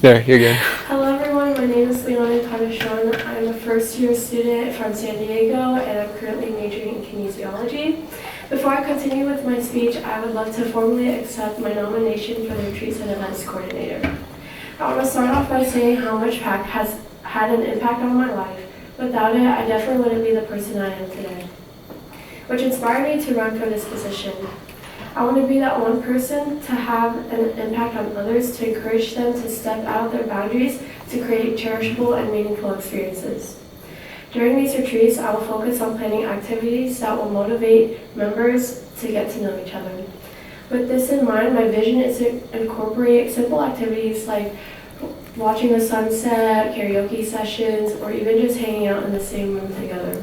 There, you're good. Hello everyone, my name is Leonna Encarnacion. I'm a first-year student from San Diego and I'm currently majoring in kinesiology. Before I continue with my speech, I would love to formally accept my nomination for the Retreats and Events Coordinator. I want to start off by saying how much PAC has had an impact on my life. Without it, I definitely wouldn't be the person I am today, which inspired me to run for this position. I want to be that one person to have an impact on others, to encourage them to step out of their boundaries to create cherishable and meaningful experiences. During these retreats, I will focus on planning activities that will motivate members to get to know each other. With this in mind, my vision is to incorporate simple activities like watching the sunset, karaoke sessions, or even just hanging out in the same room together.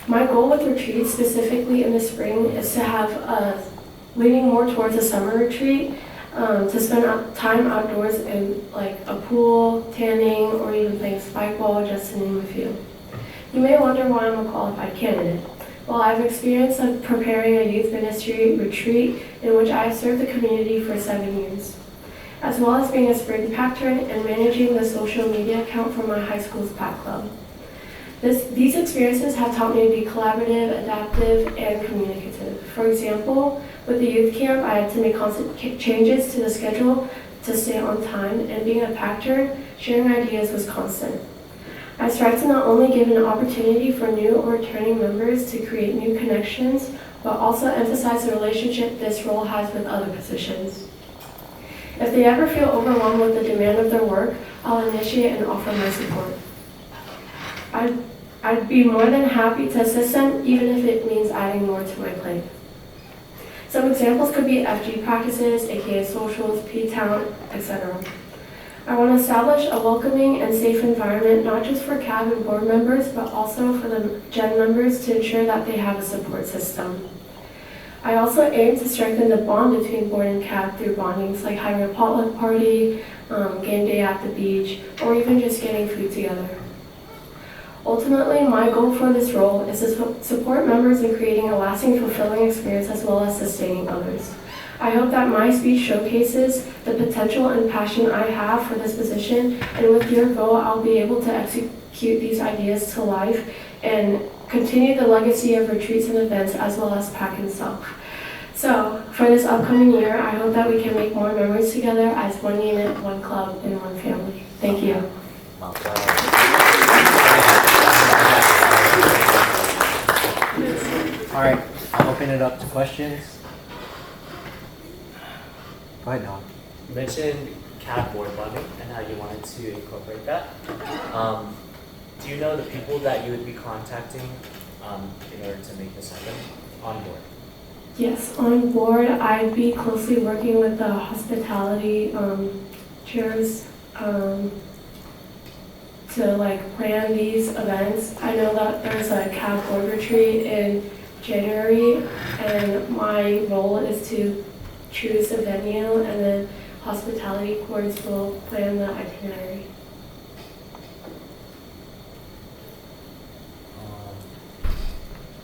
My goal with retreats, specifically in the spring, is to have leaning more towards a summer retreat, to spend time outdoors in like a pool, tanning, or even playing spikeball, just to name a few. You may wonder why I'm a qualified candidate. Well, I've experienced preparing a youth ministry retreat in which I have served the community for 7 years, as well as being a spring patron and managing the social media account for my high school's PAC club. These experiences have taught me to be collaborative, adaptive, and communicative. For example, with the youth camp, I had to make constant changes to the schedule to stay on time, and being a patron, sharing ideas was constant. I strive to not only give an opportunity for new or returning members to create new connections, but also emphasize the relationship this role has with other positions. If they ever feel overwhelmed with the demand of their work, I'll initiate and offer my support. I'd be more than happy to assist them, even if it means adding more to my plate. Some examples could be FG practices, aka socials, P-Town, etc. I want to establish a welcoming and safe environment, not just for CAB and board members, but also for the Gen members to ensure that they have a support system. I also aim to strengthen the bond between board and CAB through bondings like having a potluck party, game day at the beach, or even just getting food together. Ultimately, my goal for this role is to support members in creating a lasting, fulfilling experience as well as sustaining others. I hope that my speech showcases the potential and passion I have for this position, and with your vote, I'll be able to execute these ideas to life and continue the legacy of retreats and events as well as PAC itself. So, for this upcoming year, I hope that we can make more memories together as one unit, one club, and one family. Thank you. All right, I'll open it up to questions. Go ahead, Noah. You mentioned CAB board funding and how you wanted to incorporate that. Do you know the people that you would be contacting in order to make this happen on board? Yes, on board, I'd be closely working with the hospitality chairs to plan these events. I know that there's a CAB board retreat in January, and my role is to choose the venue, and then hospitality courts will plan the itinerary.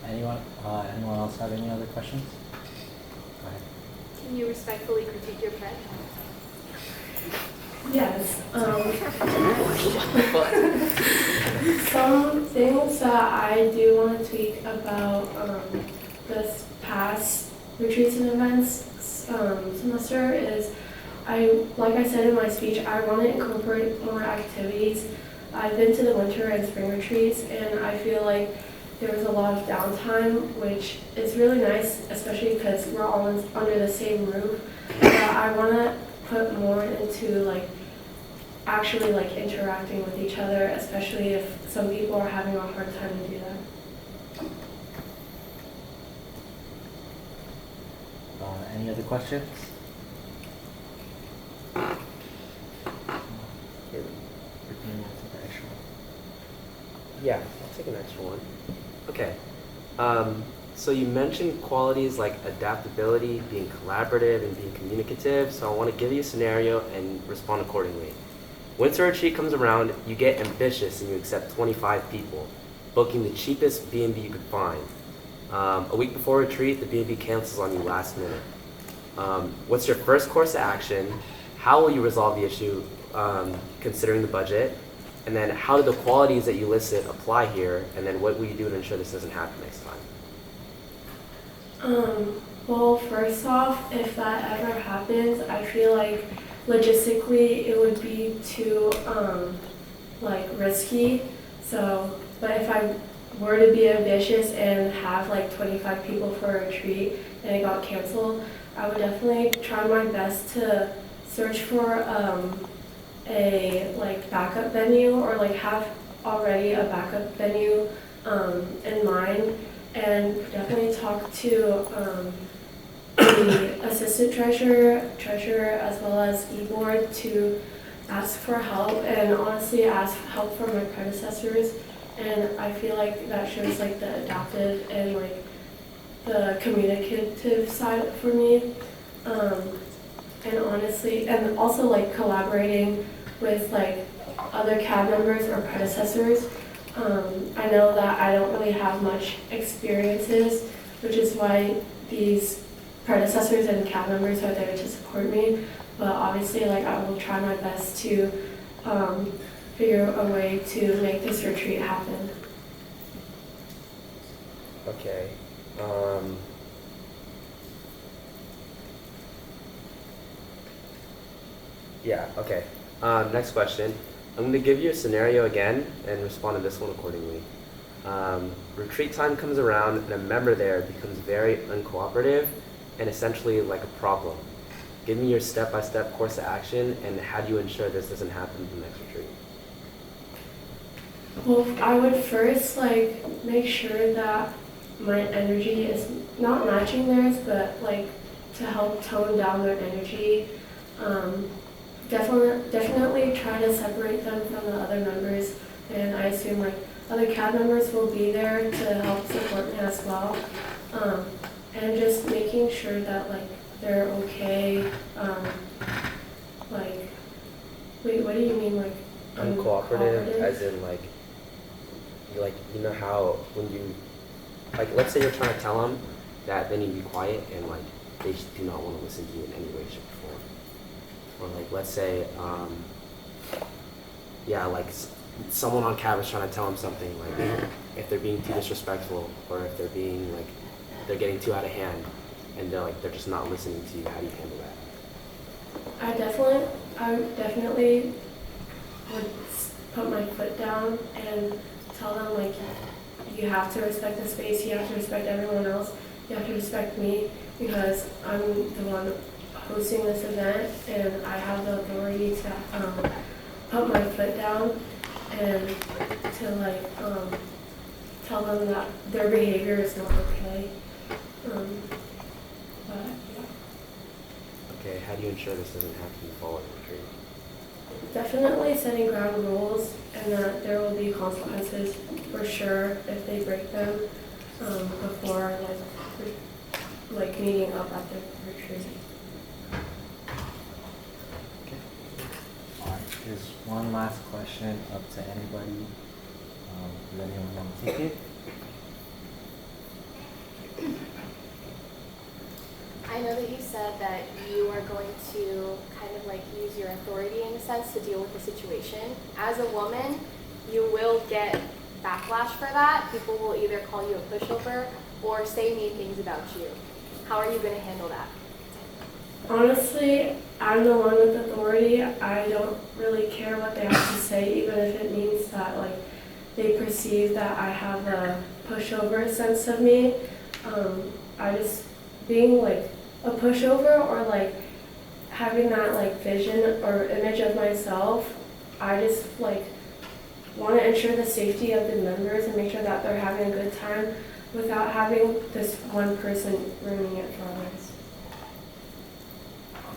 Anyone else have any other questions? Go ahead. Can you respectfully critique your pet? Yes. Some things that I do want to tweak about this past retreats and events semester is, like I said in my speech, I want to incorporate more activities. I've been to the winter and spring retreats, and I feel like there was a lot of downtime, which is really nice, especially because we're all under the same roof. But I want to put more into actually interacting with each other, especially if some people are having a hard time to do that. Any other questions? Yeah, I'll take an extra one. Okay. So you mentioned qualities like adaptability, being collaborative, and being communicative. So I want to give you a scenario and respond accordingly. Winter retreat comes around, you get ambitious and you accept 25 people, booking the cheapest B&B you could find. A week before retreat, the B&B cancels on you last minute. What's your first course of action? how will you resolve the issue considering the budget? And then how do the qualities that you listed apply here? And then what will you do to ensure this doesn't happen next time? Well, first off, if that ever happens, I feel like logistically it would be too like risky. So, but if I were to be ambitious and have like 25 people for a retreat and it got canceled, I would definitely try my best to search for a like backup venue, or like have already a backup venue in mind, and definitely talk to the assistant treasurer as well as e-board to ask for help, and honestly ask help from my predecessors. And I feel like that shows like the adaptive and like the communicative side for me. And honestly, and also like collaborating with like other CAB members or predecessors. I know that I don't really have much experiences, which is why these predecessors and CAB members are there to support me. But obviously, like, I will try my best to figure a way to make this retreat happen. Okay. Yeah, okay. Next question. I'm going to give you a scenario again and respond to this one accordingly. Retreat time comes around and a member there becomes very uncooperative and essentially like a problem. Give me your step-by-step course of action and how do you ensure this doesn't happen in the next retreat? Well, I would first like make sure that my energy is not matching theirs, but like to help tone down their energy. Definitely try to separate them from the other members, and I assume like other CAB members will be there to help support me as well. And just making sure that like they're okay. Like, wait, what do you mean like Uncooperative, as in like you know how when you, like, let's say you're trying to tell them that they need to be quiet and like they just do not want to listen to you in any way, shape, or form. Or like, let's say, yeah, like someone on CAB is trying to tell them something, like if they're being too disrespectful or if they're being like, they're getting too out of hand and they're just not listening to you. How do you handle that? I definitely would put my foot down and tell them like, you have to respect the space, you have to respect everyone else, you have to respect me because I'm the one hosting this event and I have the authority to put my foot down and to like tell them that their behavior is not okay. But yeah. Okay, how do you ensure this doesn't happen in the following retreat? Definitely setting ground rules and that there will be consequences for sure if they break them before like meeting up at the retreat. Alright, there's one last question up to anybody. Does anyone want to take it? I know that you said that you are going to kind of like use your authority in a sense to deal with the situation. As a woman, you will get backlash for that. People will either call you a pushover or say mean things about you. How are you going to handle that? Honestly, I'm the one with authority. I don't really care what they have to say, even if it means that like they perceive that I have a pushover sense of me. I just being like a pushover or like having that like vision or image of myself, I just like want to ensure the safety of the members and make sure that they're having a good time without having this one person ruining it for others.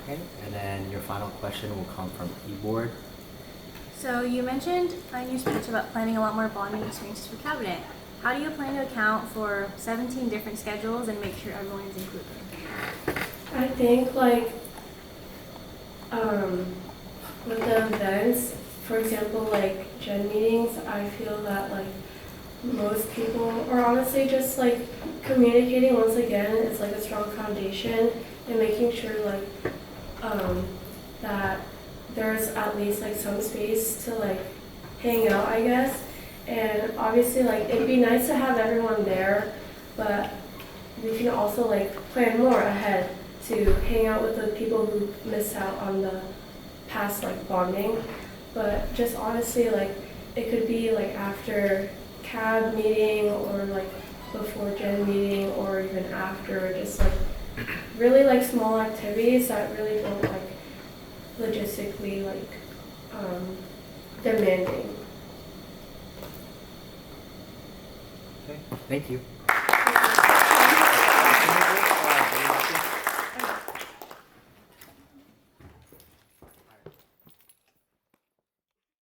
Okay, and then your final question will come from e-board. So you mentioned in your speech about planning a lot more bonding experiences for cabinet. How do you plan to account for 17 different schedules and make sure everyone is included? I think like with the events, for example, like Gen meetings, I feel that like most people, or honestly just like communicating once again is like a strong foundation and making sure like that there's at least like some space to like hang out, I guess. And obviously like it'd be nice to have everyone there, but we can also like plan more ahead to hang out with the people who missed out on the past like bonding. But just honestly, like it could be like after CAB meeting or like before gen meeting or even after, just like really like small activities that really don't like logistically like demanding. Okay, thank you.